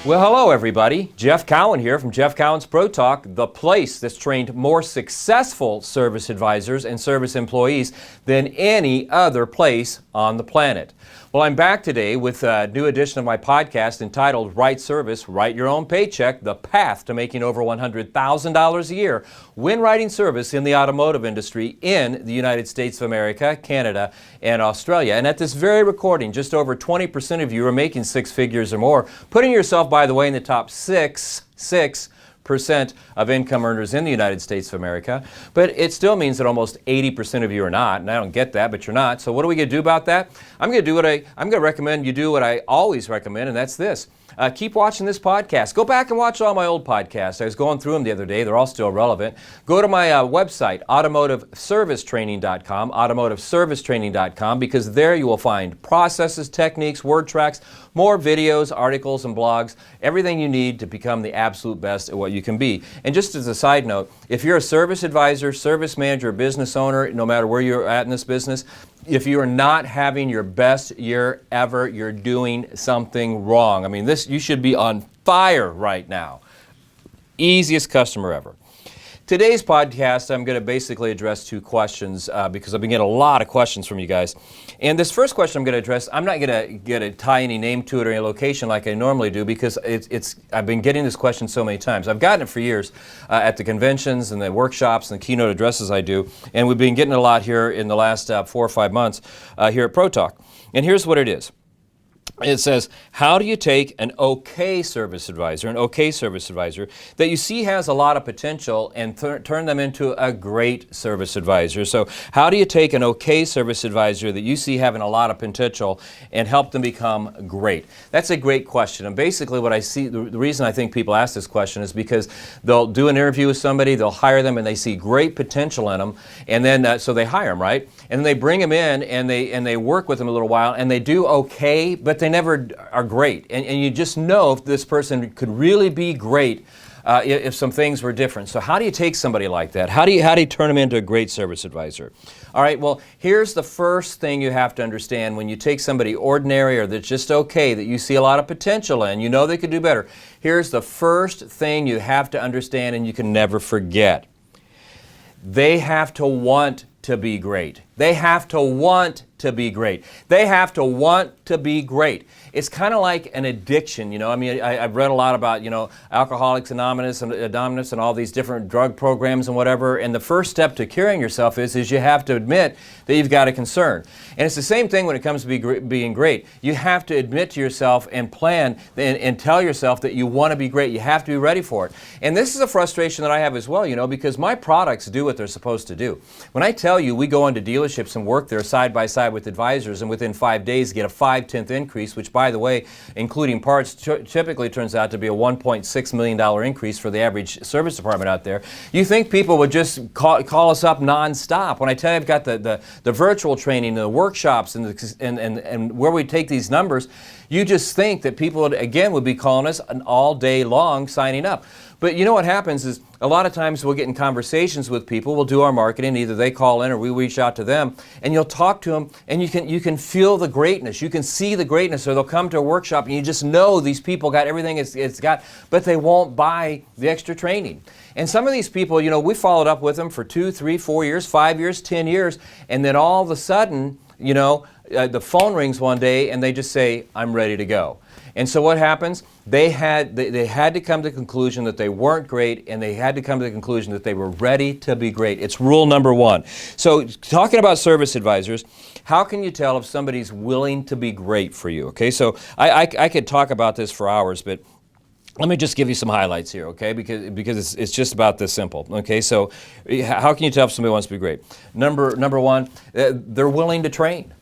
Well, hello everybody. Jeff Cowan here from Jeff Cowan's Pro Talk, the place that's trained more successful service advisors and service employees than any other place on the planet. Well, I'm back today with a new edition of my podcast entitled Right Service, Write Your Own Paycheck, The Path to Making Over $100,000 a Year when writing service in the automotive industry in the United States of America, Canada, and Australia. And at this very recording, just over 20% of you are making six figures or more, putting yourself, by the way, in the top 6% of income earners in the United States of America. But it still means that almost 80% of you are not, and I don't get that, but you're not. So what are we going to do about that? I'm going to recommend you do what I always recommend, and that's this. Keep watching this podcast. Go back and watch all my old podcasts. I was going through them the other day. They're all still relevant. Go to my website, automotiveservicetraining.com, automotiveservicetraining.com, because there you will find processes, techniques, word tracks, more videos, articles, and blogs, everything you need to become the absolute best at what you can be. And just as a side note, if you're a service advisor, service manager, business owner, no matter where you're at in this business, if you are not having your best year ever, you're doing something wrong. I mean, you should be on fire right now. Easiest customer ever. Today's podcast, I'm going to basically address two questions because I've been getting a lot of questions from you guys. And this first question I'm going to address, I'm not going to tie any name to it or any location like I normally do because I've been getting this question so many times. I've gotten it for years at the conventions and the workshops and the keynote addresses I do. And we've been getting it a lot here in the last 4 or 5 months here at Pro Talk. And here's what it is. It says, how do you take an okay service advisor that you see has a lot of potential and turn them into a great service advisor? So how do you take an okay service advisor that you see having a lot of potential and help them become great? That's a great question. And basically what I see, the reason I think people ask this question is because they'll do an interview with somebody, they'll hire them, and they see great potential in them, and then so they hire them, right? And then they bring them in and they work with them a little while, and they do okay, but they never are great. And you just know if this person could really be great if some things were different. So how do you take somebody like that? How do you turn them into a great service advisor? All right, well, here's the first thing you have to understand when you take somebody ordinary or that's just okay, that you see a lot of potential in, you know they could do better. Here's the first thing you have to understand and you can never forget. They have to want to be great. They have to want to be great. They have to want to be great. It's kind of like an addiction, you know. I mean, I've read a lot about, you know, Alcoholics Anonymous and all these different drug programs and whatever. And the first step to curing yourself is you have to admit that you've got a concern. And it's the same thing when it comes to being great. You have to admit to yourself and plan and tell yourself that you want to be great. You have to be ready for it. And this is a frustration that I have as well, you know, because my products do what they're supposed to do. When I tell you we go into dealerships and work there side by side with advisors and within 5 days get a 5/10 increase, which by the way, including parts, typically turns out to be a $1.6 million increase for the average service department out there. You think people would just call us up nonstop. When I tell you I've got the virtual training, the workshops, and where we take these numbers, you just think that people would be calling us all day long signing up. But you know what happens is a lot of times we'll get in conversations with people, we'll do our marketing, either they call in or we reach out to them, and you'll talk to them and you can feel the greatness, you can see the greatness, or they'll come to a workshop and you just know these people got everything it's got, but they won't buy the extra training. And some of these people, you know, we followed up with them for 2, 3, 4 years, 5 years, 10 years, and then all of a sudden, you know, the phone rings one day and they just say, I'm ready to go. And so what happens? They had to come to the conclusion that they weren't great, and they had to come to the conclusion that they were ready to be great. It's rule number one. So talking about service advisors, how can you tell if somebody's willing to be great for you? Okay, so I could talk about this for hours, but let me just give you some highlights here, okay? Because it's just about this simple. Okay, so how can you tell if somebody wants to be great? Number one, they're willing to train.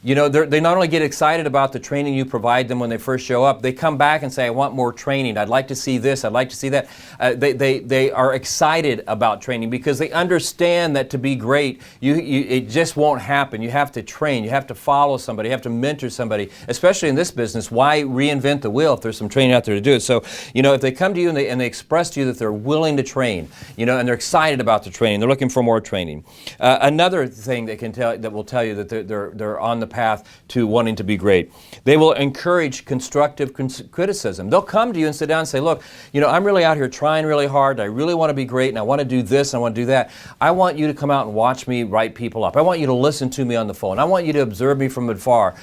You know, they not only get excited about the training you provide them when they first show up, they come back and say, I want more training. I'd like to see this. I'd like to see that. They are excited about training because they understand that to be great, it just won't happen. You have to train. You have to follow somebody. You have to mentor somebody. Especially in this business, why reinvent the wheel if there's some training out there to do it? So, you know, if they come to you and they express to you that they're willing to train, you know, and they're excited about the training, they're looking for more training. Another thing that will tell you that they're on the path to wanting to be great. They will encourage constructive criticism. They'll come to you and sit down and say, look, you know, I'm really out here trying really hard. I really want to be great, and I want to do this, and I want to do that. I want you to come out and watch me write people up. I want you to listen to me on the phone. I want you to observe me from afar,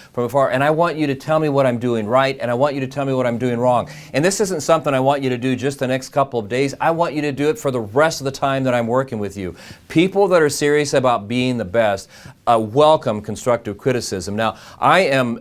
and I want you to tell me what I'm doing right, and I want you to tell me what I'm doing wrong. And this isn't something I want you to do just the next couple of days. I want you to do it for the rest of the time that I'm working with you. People that are serious about being the best welcome constructive criticism. Now, I am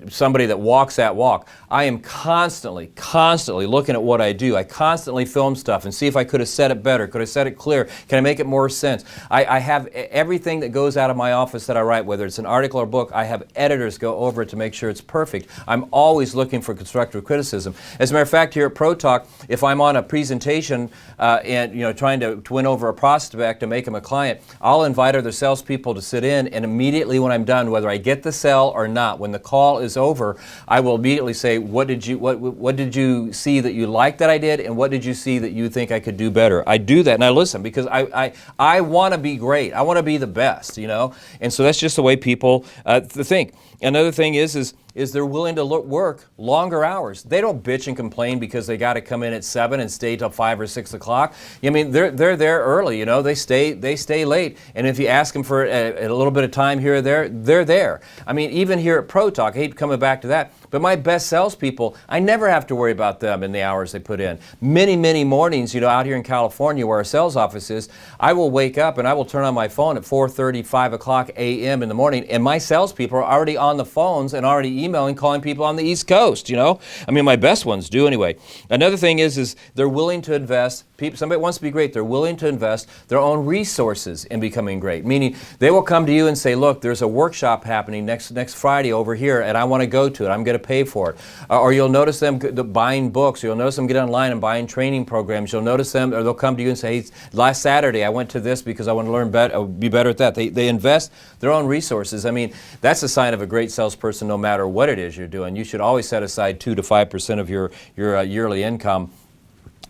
somebody that walks that walk. I am constantly looking at what I do. I constantly film stuff and see if I could have said it better. Could I said it clear? Can I make it more sense? I have everything that goes out of my office that I write, whether it's an article or book, I have editors go over it to make sure it's perfect. I'm always looking for constructive criticism. As a matter of fact, here at Pro Talk, if I'm on a presentation and trying to win over a prospect to make them a client, I'll invite other salespeople to sit in, and immediately when I'm done, whether I get the sale or not, when the call is over, I will immediately say, what did you see that you liked that I did, and what did you see that you think I could do better? I do that, and I listen, because I want to be great. I want to be the best, and so that's just the way people think. Another thing is they're willing to work longer hours. They don't bitch and complain because they got to come in at 7 and stay till 5 or 6 o'clock. I mean, they're there early. They stay late. And if you ask them for a little bit of time here or there, they're there. I mean, even here at Pro Talk, I hate coming back to that, but my best salespeople, I never have to worry about them in the hours they put in. Many mornings, out here in California where our sales office is, I will wake up and I will turn on my phone at 4:30, 5 o'clock a.m. in the morning, and my salespeople are already on the phones and already emailing, calling people on the East Coast, I mean, my best ones do anyway. Another thing is they're willing to invest. Somebody wants to be great, they're willing to invest their own resources in becoming great, meaning they will come to you and say, look, there's a workshop happening next Friday over here, and I want to go to it. I'm going to pay for it. Or you'll notice them buying books. You'll notice them get online and buying training programs. You'll notice them, or they'll come to you and say, hey, last Saturday I went to this because I want to learn better, be better at that. They invest their own resources. I mean, that's a sign of a great salesperson no matter what it is you're doing. You should always set aside 2 to 5% of your yearly income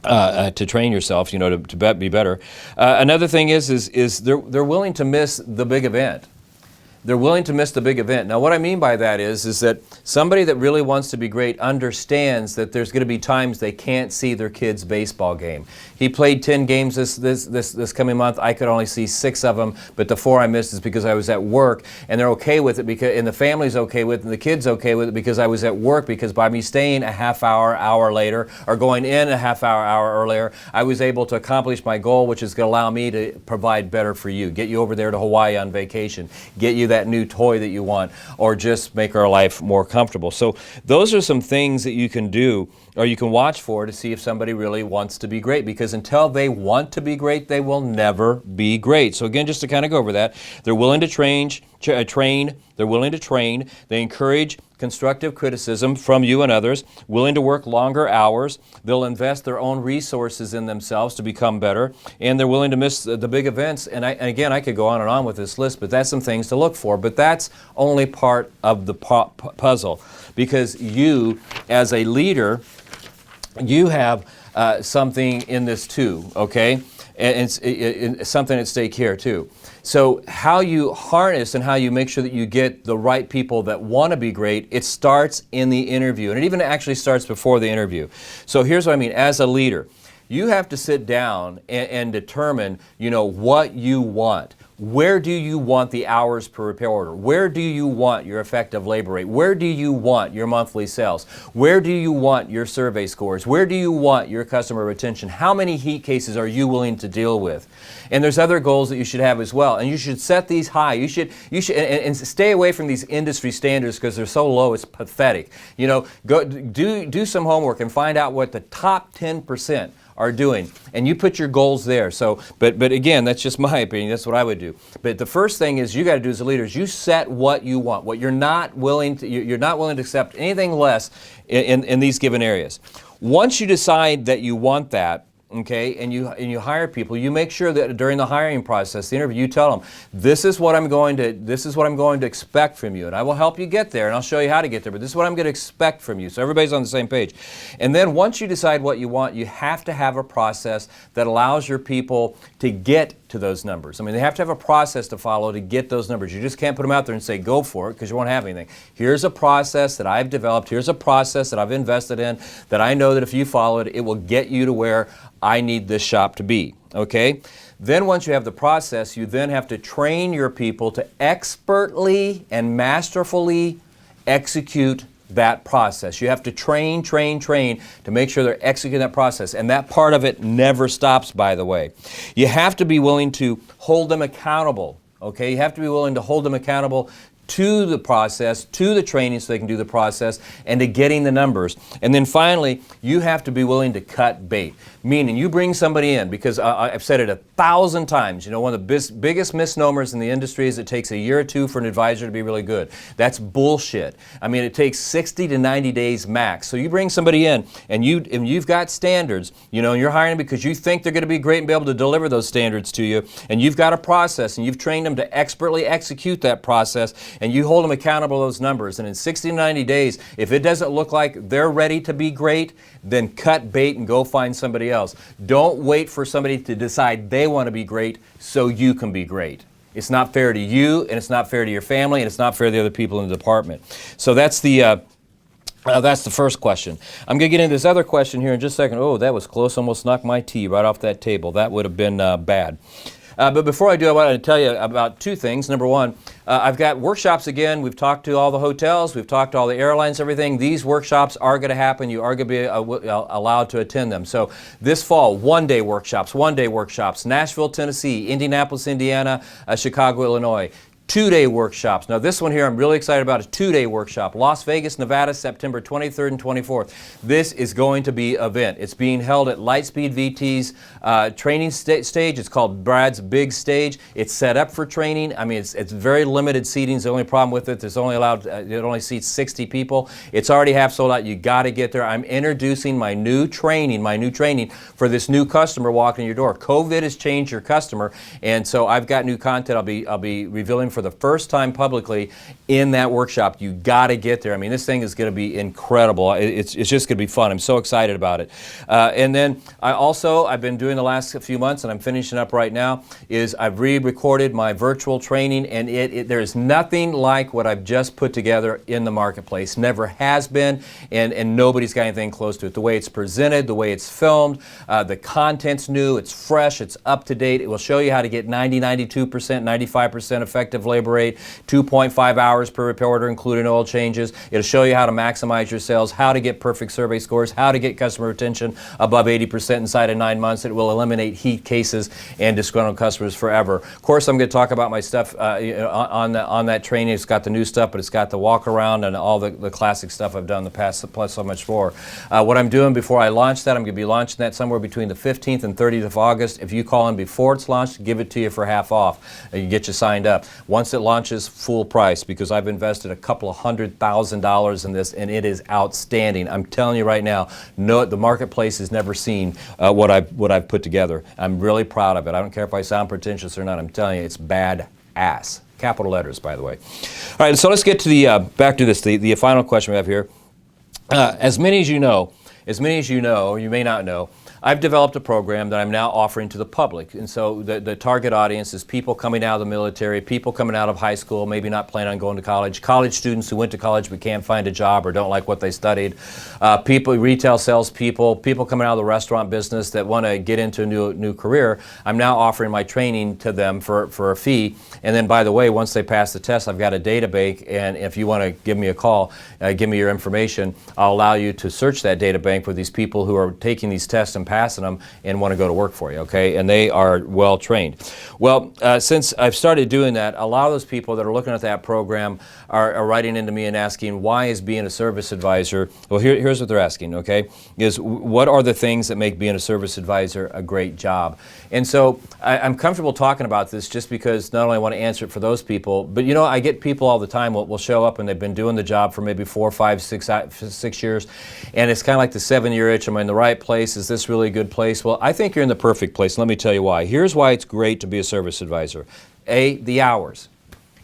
to train yourself, to be better. Another thing is they're willing to miss the big event. They're willing to miss the big event. Now, what I mean by that is that somebody that really wants to be great understands that there's going to be times they can't see their kid's baseball game. He played 10 games this coming month. I could only see 6 of them, but the 4 I missed is because I was at work, and they're okay with it, and the family's okay with it, and the kid's okay with it because I was at work, because by me staying a half hour later, or going in a half hour earlier, I was able to accomplish my goal, which is going to allow me to provide better for you, get you over there to Hawaii on vacation, get you that new toy that you want, or just make our life more comfortable. So those are some things that you can do, or you can watch for, to see if somebody really wants to be great, because until they want to be great, they will never be great. So again, just to kind of go over that, they're willing to train, they're willing to train, they encourage constructive criticism from you and others, willing to work longer hours, they'll invest their own resources in themselves to become better, and they're willing to miss the big events. And again, I could go on and on with this list, but that's some things to look for. But that's only part of the puzzle, because you, as a leader, you have something in this too, okay? And it's something at stake here too. So how you harness and how you make sure that you get the right people that want to be great, it starts in the interview. And it even actually starts before the interview. So here's what I mean. As a leader, you have to sit down and determine, what you want. Where do you want the hours per repair order? Where do you want your effective labor rate? Where do you want your monthly sales? Where do you want your survey scores? Where do you want your customer retention? How many heat cases are you willing to deal with? And there's other goals that you should have as well. And you should set these high. You should and stay away from these industry standards, because they're so low, it's pathetic. Go do some homework and find out what the top 10% are doing, and you put your goals there. So, but again, that's just my opinion. That's what I would do. But the first thing is you got to do as a leader is you set what you want. What you're not willing to accept anything less in these given areas. Once you decide that you want that, okay, and you hire people, you make sure that during the hiring process, the interview, you tell them, this is what I'm going to expect from you, and I will help you get there, and I'll show you how to get there, but this is what I'm going to expect from you. So everybody's on the same page. And then once you decide what you want, you have to have a process that allows your people to get to those numbers. I mean, they have to have a process to follow to get those numbers. You just can't put them out there and say, go for it, because you won't have anything. Here's a process that I've developed. Here's a process that I've invested in that I know that if you follow it, it will get you to where I need this shop to be, okay? Then once you have the process, you then have to train your people to expertly and masterfully execute that process. You have to train to make sure they're executing that process. And that part of it never stops, by the way. You have to be willing to hold them accountable, okay? You have to be willing to hold them accountable to the process, to the training so they can do the process, and to getting the numbers. And then finally, you have to be willing to cut bait. Meaning, you bring somebody in, because I've said it 1,000 times, you know, one of the biggest misnomers in the industry is it takes a year or two for an advisor to be really good. That's bullshit. I mean, it takes 60 to 90 days max. So you bring somebody in, and you've got standards, you know, and you're hiring them because you think they're going to be great and be able to deliver those standards to you, and you've got a process, and you've trained them to expertly execute that process, and you hold them accountable to those numbers. And in 60 to 90 days, if it doesn't look like they're ready to be great, then cut bait and go find somebody else. Don't wait for somebody to decide they want to be great so you can be great. It's not fair to you, and it's not fair to your family, and it's not fair to the other people in the department. So that's the first question. I'm going to get into this other question here in just a second. Oh, that was close. Almost knocked my tea right off that table. That would have been bad. But before I do, I want to tell you about two things. Number one, I've got workshops again. We've talked to all the hotels. We've talked to all the airlines, everything. These workshops are going to happen. You are going to be allowed to attend them. So this fall, one-day workshops, Nashville, Tennessee, Indianapolis, Indiana, Chicago, Illinois. Two-day workshops. Now this one here I'm really excited about, a two-day workshop. Las Vegas, Nevada, September 23rd and 24th. This is going to be an event. It's being held at Lightspeed VT's training stage. It's called Brad's Big Stage. It's set up for training. I mean, it's very limited seating. The only problem with it, there's only allowed, it only seats 60 people. It's already half sold out. You got to get there. I'm introducing my new training for this new customer walking in your door. COVID has changed your customer, and so I've got new content I'll be revealing for the first time publicly in that workshop. You got to get there. I mean, this thing is going to be incredible. It's just going to be fun. I'm so excited about it. And then I've been doing the last few months, and I'm finishing up right now, is I've re-recorded my virtual training, and there's nothing like what I've just put together in the marketplace. Never has been, and nobody's got anything close to it. The way it's presented, the way it's filmed, the content's new, it's fresh, it's up to date. It will show you how to get 90, 92%, 95% effective labor rate, 2.5 hours per reporter, including oil changes. It'll show you how to maximize your sales, how to get perfect survey scores, how to get customer retention above 80% inside of 9 months. It will eliminate heat cases and disgruntled customers forever. Of course, I'm going to talk about my stuff on that training. It's got the new stuff, but it's got the walk around and all the classic stuff I've done in the past, plus so much more. What I'm doing before I launch that, I'm going to be launching that somewhere between the 15th and 30th of August. If you call in before it's launched, give it to you for half off. You get you signed up. Once it launches, full price, because I've invested a couple of $100,000 in this, and it is outstanding. I'm telling you right now, the marketplace has never seen what I've put together. I'm really proud of it. I don't care if I sound pretentious or not. I'm telling you, it's bad ass. Capital letters, by the way. All right, so let's get to back to this. The final question we have here. As many as you know, or you may not know, I've developed a program that I'm now offering to the public. And so the target audience is people coming out of the military, people coming out of high school, maybe not planning on going to college students who went to college but can't find a job or don't like what they studied, retail salespeople, people coming out of the restaurant business that want to get into a new career. I'm now offering my training to them for a fee. And then, by the way, once they pass the test, I've got a data bank, and if you want to give me a call, give me your information, I'll allow you to search that data bank for these people who are taking these tests and passing them and want to go to work for you, okay? And they are well trained. Well, since I've started doing that, a lot of those people that are looking at that program are writing into me and asking, why is being a service advisor? Well, here's what they're asking, okay? Is what are the things that make being a service advisor a great job? And so I'm comfortable talking about this just because not only I want to answer it for those people, but you know, I get people all the time will show up and they've been doing the job for maybe 4, 5, 6 years, and it's kind of like the 7-year itch. Am I in the right place? Is this really a good place? Well, I think you're in the perfect place. Let me tell you why. Here's why it's great to be a service advisor. A, the hours.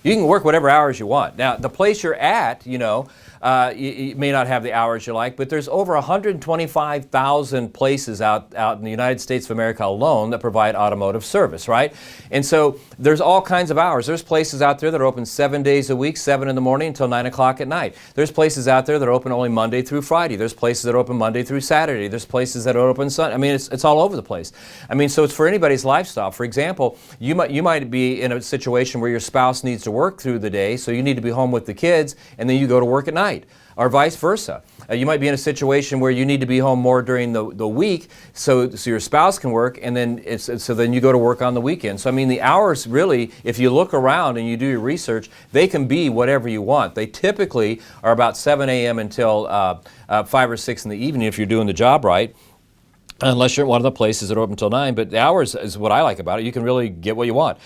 You can work whatever hours you want. Now, the place you're at, you may not have the hours you like, but there's over 125,000 places out in the United States of America alone that provide automotive service, right? And so there's all kinds of hours. There's places out there that are open 7 days a week, 7 in the morning until 9 o'clock at night. There's places out there that are open only Monday through Friday. There's places that are open Monday through Saturday. There's places that are open Sunday. I mean, it's all over the place. I mean, so it's for anybody's lifestyle. For example, you might be in a situation where your spouse needs to work through the day, so you need to be home with the kids, and then you go to work at night, or vice versa. You might be in a situation where you need to be home more during the week, so your spouse can work, and then so then you go to work on the weekend. So I mean, the hours really, if you look around and you do your research, they can be whatever you want. They typically are about 7 a.m. until 5 or 6 in the evening if you're doing the job right. Unless you're at one of the places that are open until 9, but the hours is what I like about it. You can really get what you want.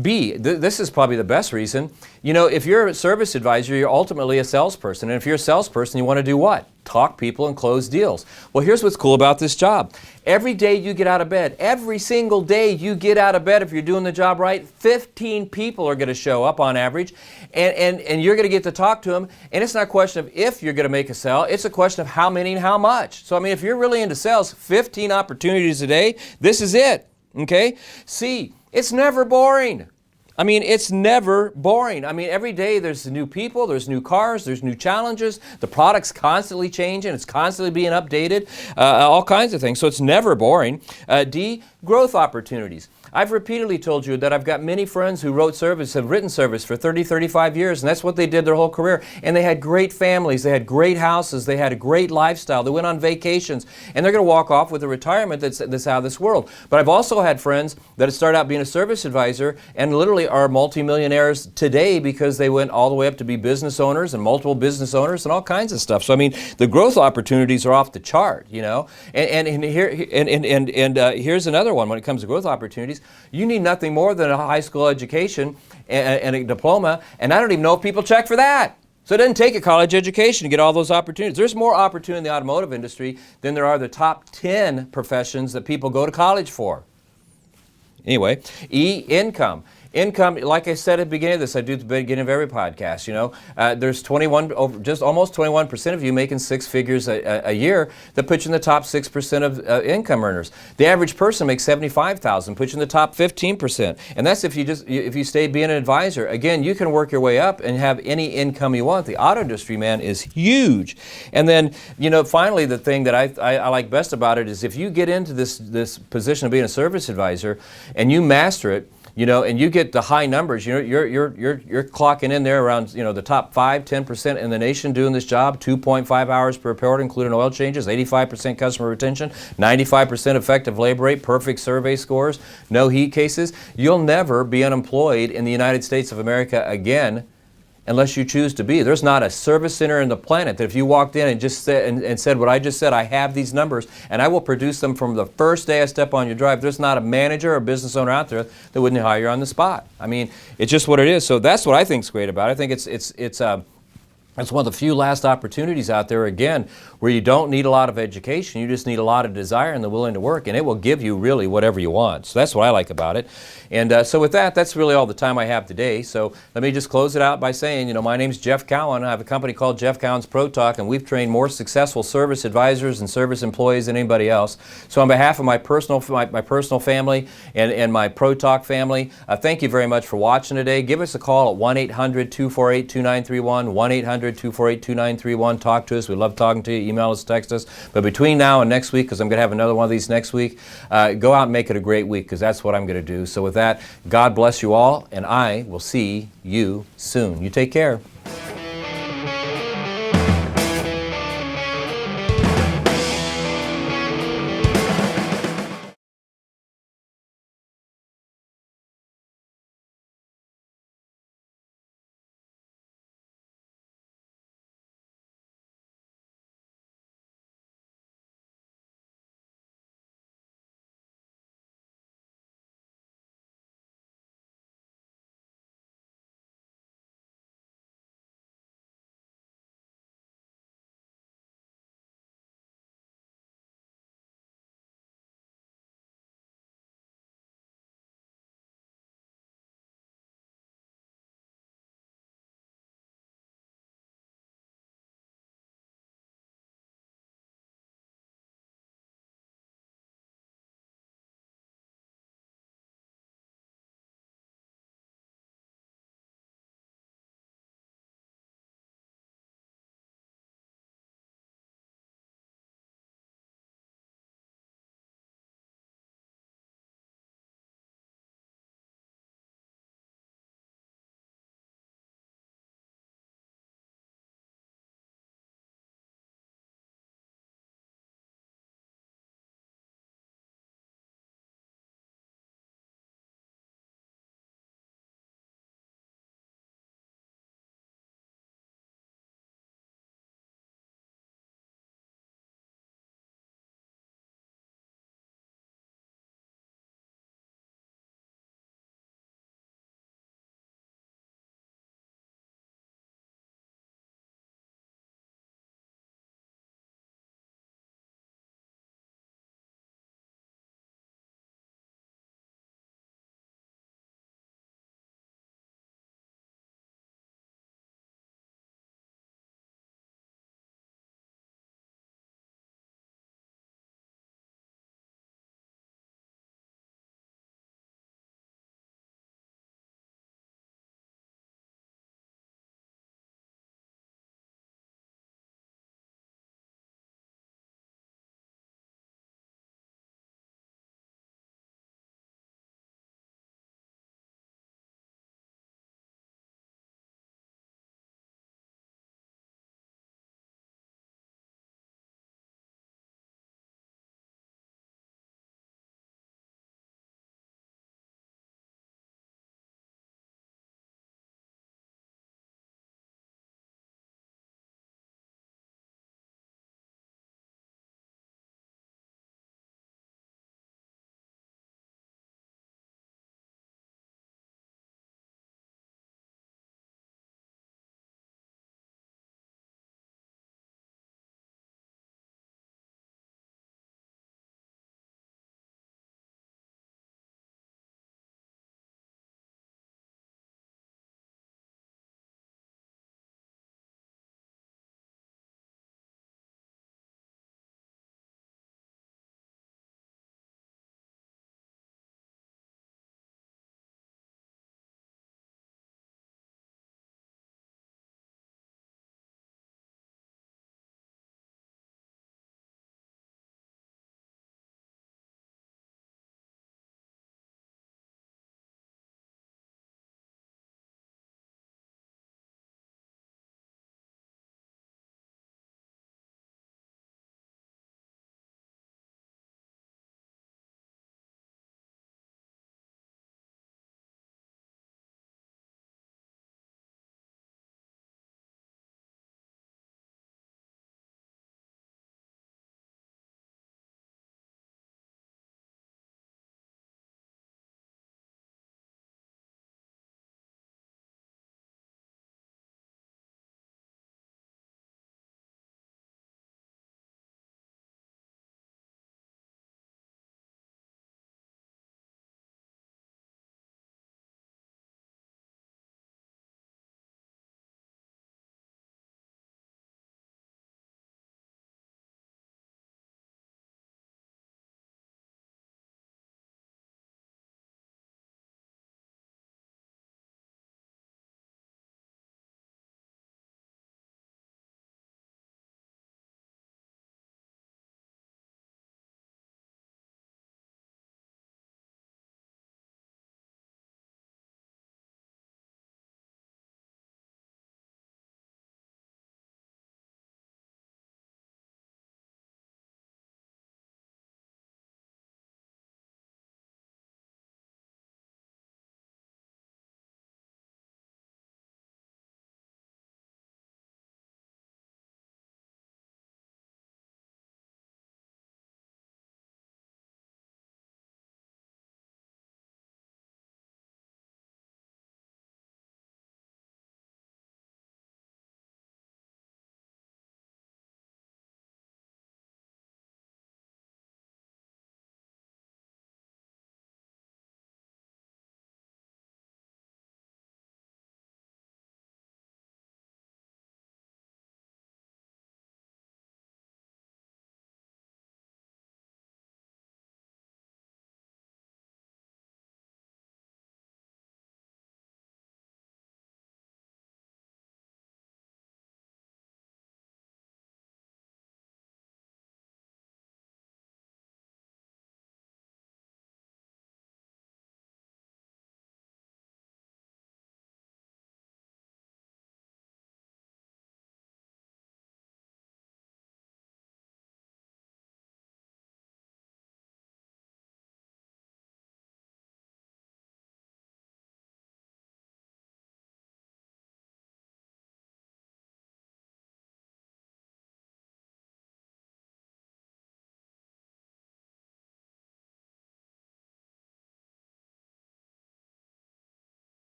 B, this is probably the best reason. If you're a service advisor, you're ultimately a salesperson. And if you're a salesperson, you want to do what? Talk people and close deals. Well, here's what's cool about this job. Every day you get out of bed, every single day you get out of bed, if you're doing the job right, 15 people are going to show up on average, and you're going to get to talk to them. And it's not a question of if you're going to make a sale, it's a question of how many and how much. So, I mean, if you're really into sales, 15 opportunities a day, this is it, okay? C, it's never boring. I mean, it's never boring. I mean, every day there's new people, there's new cars, there's new challenges. The product's constantly changing. It's constantly being updated, all kinds of things. So it's never boring. D, growth opportunities. I've repeatedly told you that I've got many friends who have written service for 30, 35 years, and that's what they did their whole career. And they had great families, they had great houses, they had a great lifestyle, they went on vacations, and they're going to walk off with a retirement that's out of this world. But I've also had friends that have started out being a service advisor and literally are multimillionaires today because they went all the way up to be business owners and multiple business owners and all kinds of stuff. So I mean, the growth opportunities are off the chart, And here's another one when it comes to growth opportunities. You need nothing more than a high school education and a diploma, and I don't even know if people check for that. So it doesn't take a college education to get all those opportunities. There's more opportunity in the automotive industry than there are the top 10 professions that people go to college for. Anyway, E, income. Income, like I said at the beginning of this, I do at the beginning of every podcast, there's just almost 21% of you making six figures a year. That puts you in the top 6% of income earners. The average person makes $75,000, puts you in the top 15%. And that's if you stay being an advisor. Again, you can work your way up and have any income you want. The auto industry, man, is huge. And then, finally, the thing that I like best about it is if you get into this position of being a service advisor and you master it, and you get the high numbers. You're clocking in there around the top 5-10% in the nation doing this job. 2.5 hours per report, including oil changes. 85% customer retention. 95% effective labor rate. Perfect survey scores. No heat cases. You'll never be unemployed in the United States of America again, unless you choose to be. There's not a service center in the planet that if you walked in and just said what I just said, I have these numbers and I will produce them from the first day I step on your drive. There's not a manager or business owner out there that wouldn't hire you on the spot. I mean, it's just what it is. So that's what I think is great about it. I think it's one of the few last opportunities out there, again, where you don't need a lot of education. You just need a lot of desire and the willing to work, and it will give you really whatever you want. So that's what I like about it. And so with that, that's really all the time I have today. So let me just close it out by saying, my name's Jeff Cowan. I have a company called Jeff Cowan's Pro Talk, and we've trained more successful service advisors and service employees than anybody else. So on behalf of my personal family and my Pro Talk family, thank you very much for watching today. Give us a call at 1-800-248-2931, 1-800-248-2931. Talk to us. We love talking to you. Email us, text us. But between now and next week, because I'm going to have another one of these next week, go out and make it a great week, because that's what I'm going to do. So with that, God bless you all, and I will see you soon. You take care.